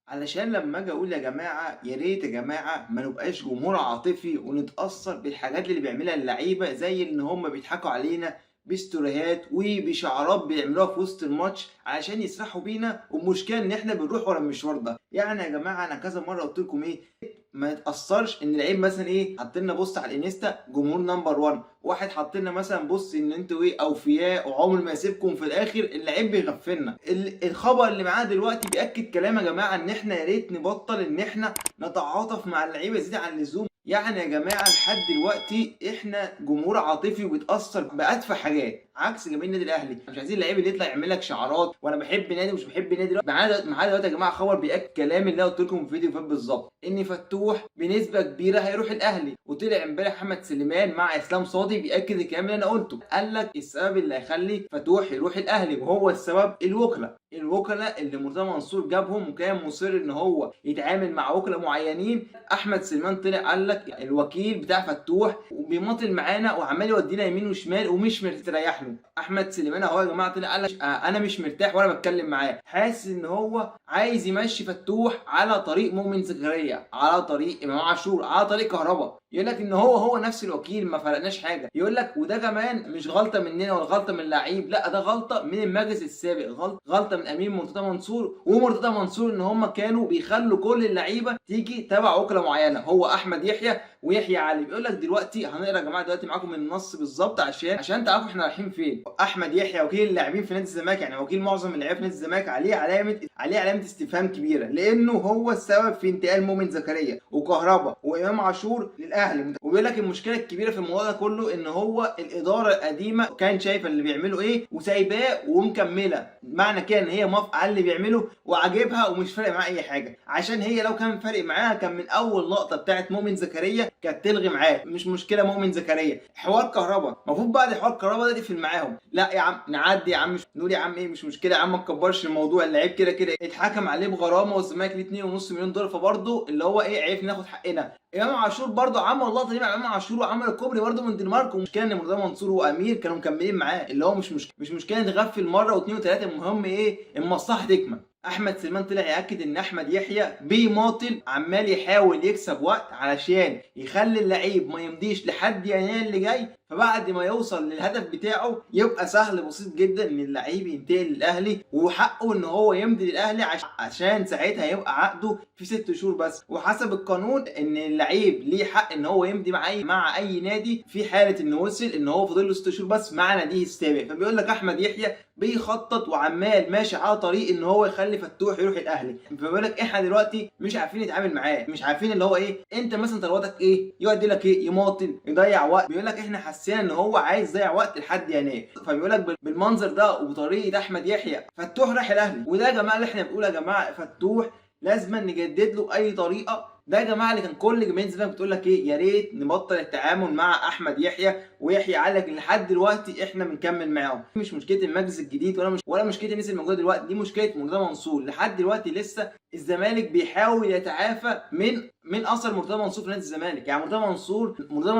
علشان لما اجي اقول يا جماعه يا ريت يا جماعه ما نبقاش جمهور عاطفي ونتاثر بالحاجات اللي بيعملها اللعيبه، زي ان هم بيضحكوا علينا بستوريهات وبشعارات بيعملوها في وسط الماتش علشان يسرحوا بينا، والمشكله ان احنا بنروح ورا المشوار ده. يعني يا جماعه انا كذا مره قلت لكم ما يتاثرش ان لعيب مثلا حط لنا بوست على الانستا جمهور نمبر 1، واحد حط لنا مثلا بوست ان انتوا اوفياء وعمر ما يسيبكم، في الاخر اللعيب بيغفلنا. الخبر اللي معانا دلوقتي بياكد كلام يا جماعه ان احنا يا ريت نبطل ان احنا نتعاطف مع اللعيبه زياده عن اللزوم. يعني يا جماعه لحد دلوقتي احنا جمهور عاطفي وبيتاثر باتفه حاجات، عكس جماهير النادي الاهلي. مش عايزين اللعيب اللي يطلع يعمل لك شعارات وانا بحب نادي ومش بحب نادي. معانا دلوقتي يا جماعه خبر بياكد كلام اللي انا قلت لكم في الفيديو اللي فات بالظبط، ان فتوح بنسبه كبيره هيروح الاهلي. وطلع امبارح محمد سليمان مع اسلام صادي بياكد الكلام اللي انا قلته، قال لك السبب اللي هيخلي فتوح يروح الاهلي وهو السبب الوكلاء اللي مرتضى منصور جابهم، وكان مصر ان هو يتعامل مع وكلاء معينين. احمد سليمان طلع قال لك الوكيل بتاع فتوح وبيماطل معانا وعمال يودينا يمين وشمال ومش مرتاح له. احمد سليمان اهو يا جماعه طلع قال لك انا مش مرتاح وانا بتكلم معاه، حاسس ان هو عايز يمشي فتوح على طريق مؤمن زكريا، على طريق امام عاشور، على طريق كهربا. يقول لك ان هو نفس الوكيل، ما فرقناش حاجه. يقول لك وده كمان مش غلطه مننا ولا غلطه من اللعيب، لا ده غلطه من المجلس السابق، غلطه من امين مرتضى منصور ومرتضى منصور، ان هم كانوا بيخلوا كل اللعيبه تيجي تبع وكلاء معينه، هو احمد يحيى ويحيى علي. بيقول لك دلوقتي هنقرا يا جماعه دلوقتي معاكم النص بالظبط عشان تعرفوا احنا رايحين فين. احمد يحيى وكيل اللاعبين في نادي الزمالك، يعني وكيل معظم اللاعبين في نادي الزمالك، عليه علامه استفهام كبيره، لانه هو السبب في انتقال مؤمن زكريا وكهربا وامام عاشور للاهلي. وبيقول لك المشكله الكبيره في الموضوع ده كله ان هو الاداره القديمه كان شايفه اللي بيعمله وسايباه ومكمله، معنى كده ان هي موافقه على اللي بيعمله وعاجبها ومش فارق معاها اي حاجه. عشان هي لو كان فارق معاها كان من اول لقطه بتاعت مؤمن زكريا كانت تلغي معاه، مش مشكله مؤمن زكريا. حوار كهربا المفروض بعد حوار كهربا ده تقفل معاهم، لا يا عم نعدي يا عم، مش نقول يا عم مش مشكله يا عم، ما تكبرش الموضوع. اللعيب كده كده اتحكم عليه بغرامه والزمالك ليه 2.5 مليون دولار، فبرضه اللي هو عرفنا ناخد حقنا. امام عاشور برضه عمل اللقطه دي مع امام عاشور وعمل الكوبري برضه من الدنمارك، ومشكله ان مرتضى منصور وامير كانوا مكملين معاه، اللي هو مش مشكله نغفل مره واثنين وثلاثه، المهم المصلحه تكمل. احمد سليمان طلع ياكد ان احمد يحيى بيماطل، عمال يحاول يكسب وقت علشان يخلي اللعيب ما يمضيش لحد يناير اللي جاي، فبعد ما يوصل للهدف بتاعه يبقى سهل بسيط جدا ان اللعيب ينتقل للاهلي، وحقه ان هو يمضي للاهلي عشان ساعتها يبقى عقده في 6 شهور بس. وحسب القانون ان اللعيب ليه حق ان هو يمضي مع اي نادي في حاله انه وصل ان هو فاضل له 6 شهور بس مع ناديه السابق. فبيقول لك احمد يحيى بيخطط وعمال ماشي على طريق ان هو يخلي فتوح يروح الاهلي. فبيقول لك احنا دلوقتي مش عارفين نتعامل معاه، مش عارفين اللي هو انت مثلا طلباتك يودي لك يماطل يضيع وقت. بيقول لك احنا حسينا ان هو عايز يضيع وقت لحد يناير، فبيقول لك بالمنظر ده وبطريقه احمد يحيى فتوح راح الاهلي. وده يا جماعه اللي احنا بنقول يا جماعه فتوح لازم نجدد له اي طريقه. ده يا جماعه اللي كان كل جماهير الزمالك بتقول لك يا ريت نبطل التعامل مع احمد يحيى ويحيى علي، لكن لحد دلوقتي احنا بنكمل معاهم. مش مشكله المجلس الجديد ولا مشكله الناس الموجوده دلوقتي، دي مشكله مرتضى منصور. لحد دلوقتي لسه الزمالك بيحاول يتعافى من اثر مرتضى منصور في نادي الزمالك. يعني مرتضى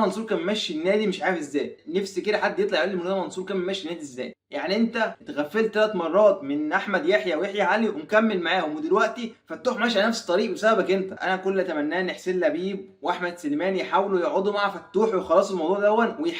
منصور كان ماشي النادي مش عارف ازاي، نفسي كده حد يطلع يقول لي مرتضى منصور كان ماشي النادي ازاي. يعني انت اتغفلت 3 مرات من احمد يحيى ويحيى علي ومكمل معاهم، ودلوقتي فتوح ماشي على نفس الطريق بسببك انت. انا كل اللي اتمناه ان حسين لبيب واحمد سليمان يحاولوا يقعدوا مع فتوح ويخلصوا الموضوع دون،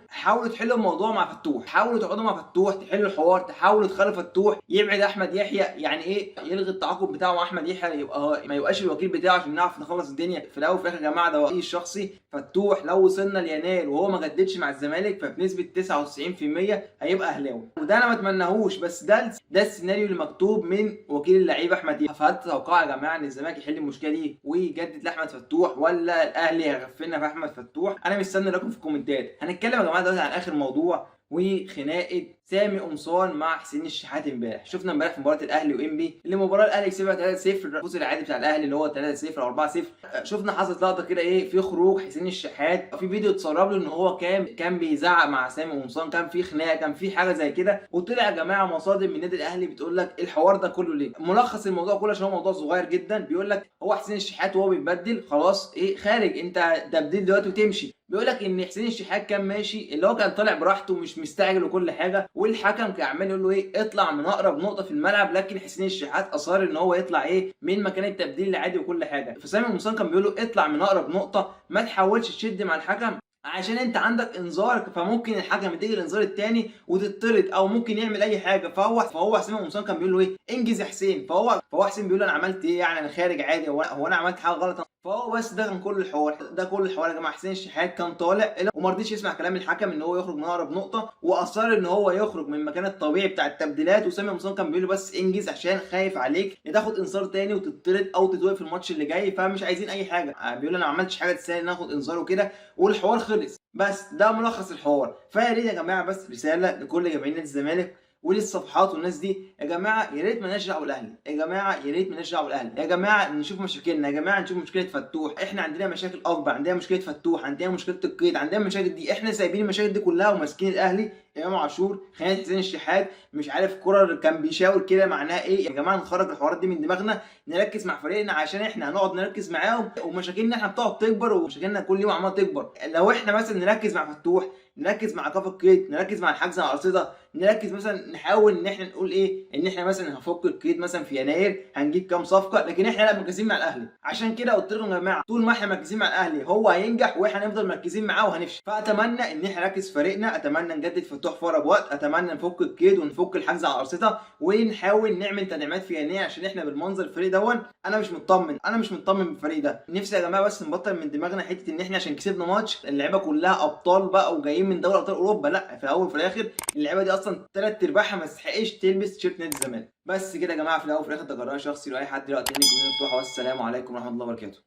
حاولوا تحلوا الموضوع مع فتوح، حاولوا تقعدوا مع فتوح تحلوا الحوار، تحاولوا تخلوا فتوح يبعد احمد يحيى، يعني يلغي التعاقد بتاعه مع احمد يحيى، يبقى ما يبقاش الوكيل بتاعه عشان نعرف نخلص الدنيا. في الاول وفي الاخر يا جماعه ده رايي الشخصي، فتوح لو وصلنا ليناير وهو ما جددش مع الزمالك فبنسبه 99% هيبقى اهلاوي، وده انا ما اتمناهوش، بس ده السيناريو اللي مكتوب من وكيل اللعيبه احمد يحيى. فهل تتوقع يا جماعه ان الزمالك يحل المشكله دي ويجدد لاحمد فتوح، ولا الاهلي هيغفلنا في احمد فتوح؟ انا مستني رايكم في الكومنتات. هنتكلم يا جماعه دلوقتي عن اخر موضوع، وخناقه سامي قمصان مع حسين الشحات. امبارح شفنا في مباراه الاهلي وانبي اللي المباراه الاهلي كسبها 3-0، الفوز العادي بتاع الاهلي اللي هو 3-0 او 4-0. شفنا حصلت لقطه كده في خروج حسين الشحات، في فيديو اتسرب له ان هو كان بيزعق مع سامي قمصان، كان في خناقه، كان في حاجه زي كده. وطلع يا جماعه مصادر من النادي الاهلي بتقول لك الحوار ده كله ليه. ملخص الموضوع كله عشان هو موضوع صغير جدا، بيقول لك هو حسين الشحات وهو بيتبدل خلاص خارج، انت تبديل دلوقتي وتمشي. بيقول لك ان حسين الشحات كان ماشي اللي هو كان طالع براحته مش مستعجل وكل حاجه، والحكم كان عمال يقول له ايه اطلع من اقرب نقطه في الملعب، لكن حسين الشحات اصر ان هو يطلع ايه من مكان التبديل العادي وكل حاجه. فسامي قمصان كان بيقول له اطلع من اقرب نقطه، ما تحاولش تشد مع الحكم عشان انت عندك انذار، فممكن الحكم يديك الانذار الثاني وتطرد او ممكن يعمل اي حاجه. فهو حسين قمصان كان بيقول له ايه انجز يا حسين. فهو حسين بيقول له انا عملت ايه يعني، انا خارج عادي، هو انا عملت حاجه غلط؟ فهو بس ده كان كل الحوار، ده كل الحوار يا جماعه. حسين الشحات كان طالع وما رضيش يسمع كلام الحكم ان هو يخرج من اقرب نقطه، واصر ان هو يخرج من المكان الطبيعي بتاع التبديلات. وسامي قمصان كان بيقول له بس انجز عشان خايف عليك يا تاخد انذار تاني وتطرد او تتوقف الماتش اللي جاي، فمش عايزين اي حاجه. بيقول انا ما عملتش حاجه تستاهل ان اخد انذار وكده، والحوار خلص. بس ده ملخص الحوار. فيا ريت يا جماعه بس رساله لكل جماهير نادي الزمالك وللصفحات والناس دي، يا جماعه يا ريت مالناش دعوه بالاهلي، يا جماعه يا ريت مالناش دعوه بالاهلي، يا جماعه نشوف مشاكلنا، يا جماعه نشوف مشكله فتوح. احنا عندنا مشاكل اكبر، عندنا مشكله فتوح، عندنا مشكله القيد، عندنا المشاكل دي. احنا سايبين المشاكل دي كلها وماسكين الاهلي. امام عاشور، خالد حسين الشحات، مش عارف كرة كان بيشاور كده معناها ايه. يا جماعه نخرج الحوارات دي من دماغنا، نركز مع فريقنا عشان احنا هنقعد نركز معاهم ومشاكلنا احنا بتقعد تكبر، ومشاكلنا كل يوم عماله تكبر. لو احنا مثلا نركز مع فتوح، نركز مع ايقاف القيد، نركز مع الحجز على الارصده، نركز مثلا نحاول ان احنا نقول ايه ان احنا مثلا هنفك القيد مثلا في يناير هنجيب كام صفقه، لكن احنا لا مركزين مع الاهلي. عشان كده قلت لكم يا جماعه طول ما احنا مركزين مع الاهلي هو هينجح واحنا هنفضل مركزين معاه وهنفشل. فاتمنى ان احنا نركز في فريقنا، اتمنى نجدد فتوح في اقرب وقت، اتمنى نفك القيد ونفك الحجز على الارصده ونحاول نعمل تدعيمات في يناير عشان احنا بالمنظر الفريق دون انا مش مطمن، انا مش مطمن بالفريق ده. نفسي يا جماعه بس نبطل من دماغنا حته ان احنا عشان كسبنا ماتش اللعيبه كلها ابطال بقى وجايين من دوري ابطال اوروبا. لا، في الاول وفي الاخر اللعيبه دي اصلا ثلاث ارباعها ما تستحقش تلبس تيشيرت نادي الزمالك. بس كده يا جماعه، في الاول وفي الاخر ده قرار شخصي لاي حد دلوقتي. ان الجمهور مفتوحه، والسلام عليكم ورحمه الله وبركاته.